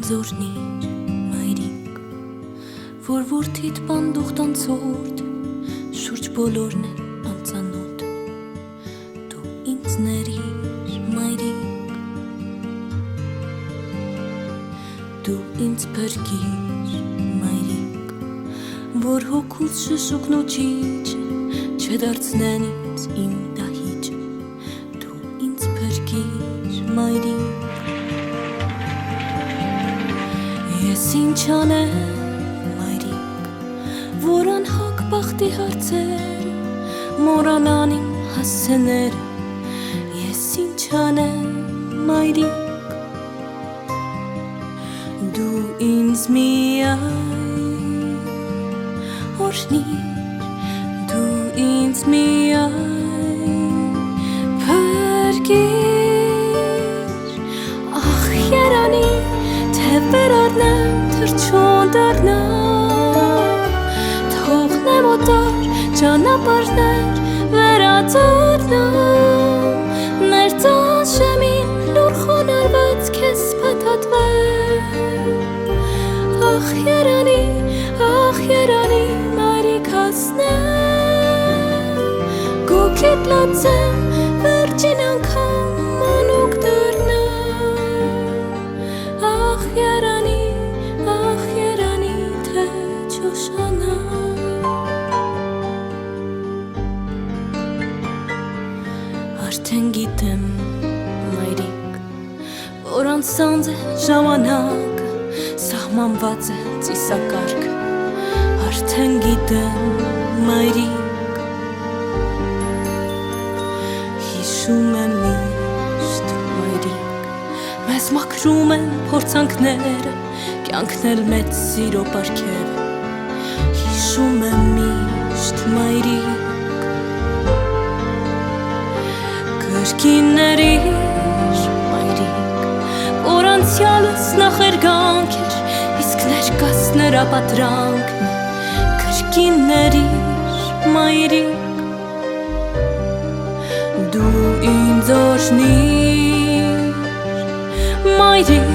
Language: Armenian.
ինձորնիր մայրիկ, որ որդիդ պանդուղտ անցորդ, շուրջ բոլորն են անծանոթ, դու ինձ ներիր մայրիկ, դու ինձ բրկիր մայրիկ, որ հոգուց շշուկն ու ճիճը չդարձնեն ինձ իմ դահիճը, դու ինձ բրկիր մայրիկ, ես ինչ անեմ մայրիկ, որ անհակ բախտի հարցերը մորանան իմ հասցեները, ես ինչ անեմ մայրիկ, դու ինձ միայն օրհնիր, դու ինձ միայն փրկիր, ախ երանի թե վերառնեմ թրջուն դառնամ, թողնեմ օտար ճանապարհներ վերադառնամ, մեր ծաշեմին լուր խոնարհված քեզ փաթաթվեմ, ախ երանի մայրիկ հասնեմ, գոգիդ լացեմ վերջին անգամ մանուկ դառնամ, ախ երանի թե չուշանամ, արդեն գիտեմ մայրիկ, որ անսանձ է ժամանակը, սահմանված է ծիսակարգը, արդեն գիտեմ մայրիկ, հիշում եմ միշտ մայրիկ, մեզ մաքրում են փորձանքները, կյանքն էլ մեծ սիրո պարգև, հիշում եմ միշտ մայրիկ, կրկին ներիր մայրիկ, որ անցյալս նախերգանք էր, իսկ ներկաս նրա պատրանքն է, կրկին ներիր մայրիկ, դու ինձ օրհնիր մայրիկ,